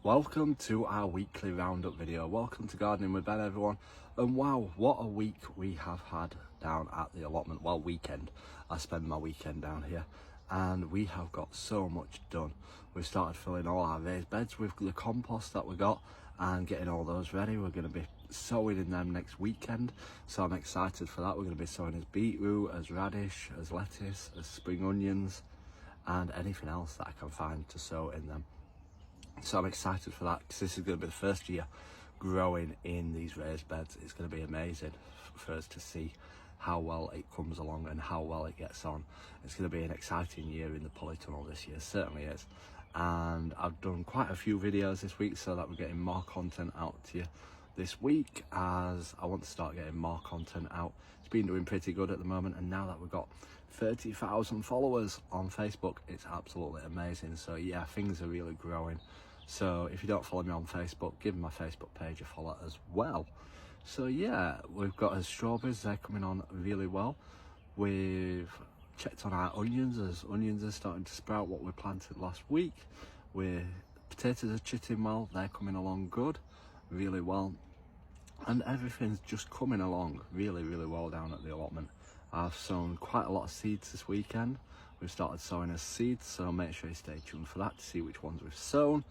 Welcome to our weekly roundup video. Welcome to Gardening with Ben, everyone. And wow, what a week we have had down at the allotment. Well, weekend. I spend my weekend down here and we have got so much done. We've started filling all our raised beds with the compost that we got and getting all those ready. We're going to be sowing in them next weekend, so I'm excited for that. We're going to be sowing as beetroot, as radish, as lettuce, as spring onions and anything else that I can find to sow in them. So I'm excited for that because this is going to be the first year growing in these raised beds. It's going to be amazing for us to see how well it comes along and how well it gets on. It's going to be an exciting year in the polytunnel this year, certainly is. And I've done quite a few videos this week so that we're getting more content out to you this week, as I want to start getting more content out. It's been doing pretty good at the moment, and now that we've got 30,000 followers on Facebook, it's absolutely amazing. So yeah, things are really growing. So if you don't follow me on Facebook, give my Facebook page a follow as well. So yeah, we've got our strawberries, they're coming on really well. We've checked on our onions, as onions are starting to sprout what we planted last week. Potatoes are chitting well, they're coming along good, really well. And everything's just coming along really well down at the allotment. I've sown quite a lot of seeds this weekend. We've started sowing as seeds, so make sure you stay tuned for that to see which ones we've sown.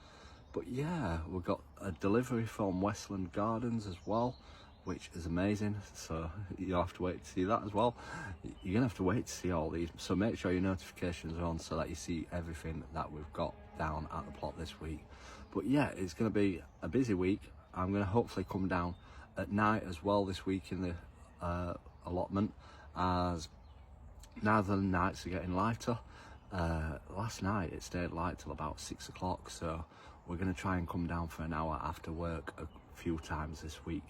But yeah, we've got a delivery from Westland Gardens as well, which is amazing. So you'll have to wait to see that as well. You're gonna have to wait to see all these. So make sure your notifications are on so that you see everything that we've got down at the plot this week. But yeah, it's gonna be a busy week. I'm gonna hopefully come down at night as well this week in the allotment, as now the nights are getting lighter. Last night it stayed light till about 6 o'clock, so we're going to try and come down for an hour after work a few times this week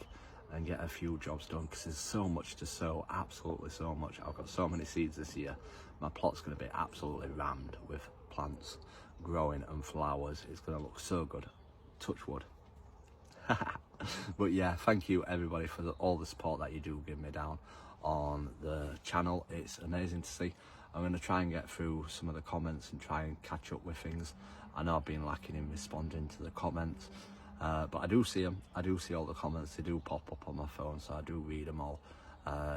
and get a few jobs done, because there's so much to sow, absolutely so much. I've got so many seeds this year. My plot's going to be absolutely rammed with plants growing and flowers. It's going to look so good, touch wood. But yeah, thank you everybody for all the support that you do give me down on the channel. It's amazing to see. I'm going to try and get through some of the comments and try and catch up with things. I know I've been lacking in responding to the comments, but I do see them. I do see all the comments. They do pop up on my phone, so I do read them all.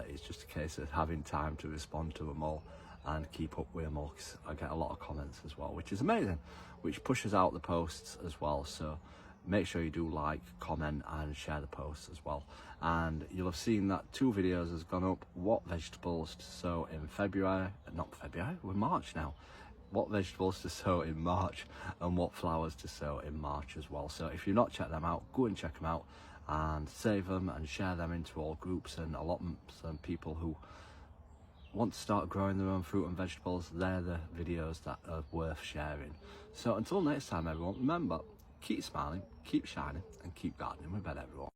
It's just a case of having time to respond to them all and keep up with them all, because I get a lot of comments as well, which is amazing, which pushes out the posts as well. So make sure you do like, comment and share the posts as well. And you'll have seen that 2 videos has gone up: what vegetables to sow in February, not February, we're March now. What vegetables to sow in March and what flowers to sow in March as well. So if you've not checked them out, go and check them out and save them and share them into all groups and allotments and people who want to start growing their own fruit and vegetables. They're the videos that are worth sharing. So until next time everyone, remember, keep smiling, keep shining and keep gardening with Ben, everyone.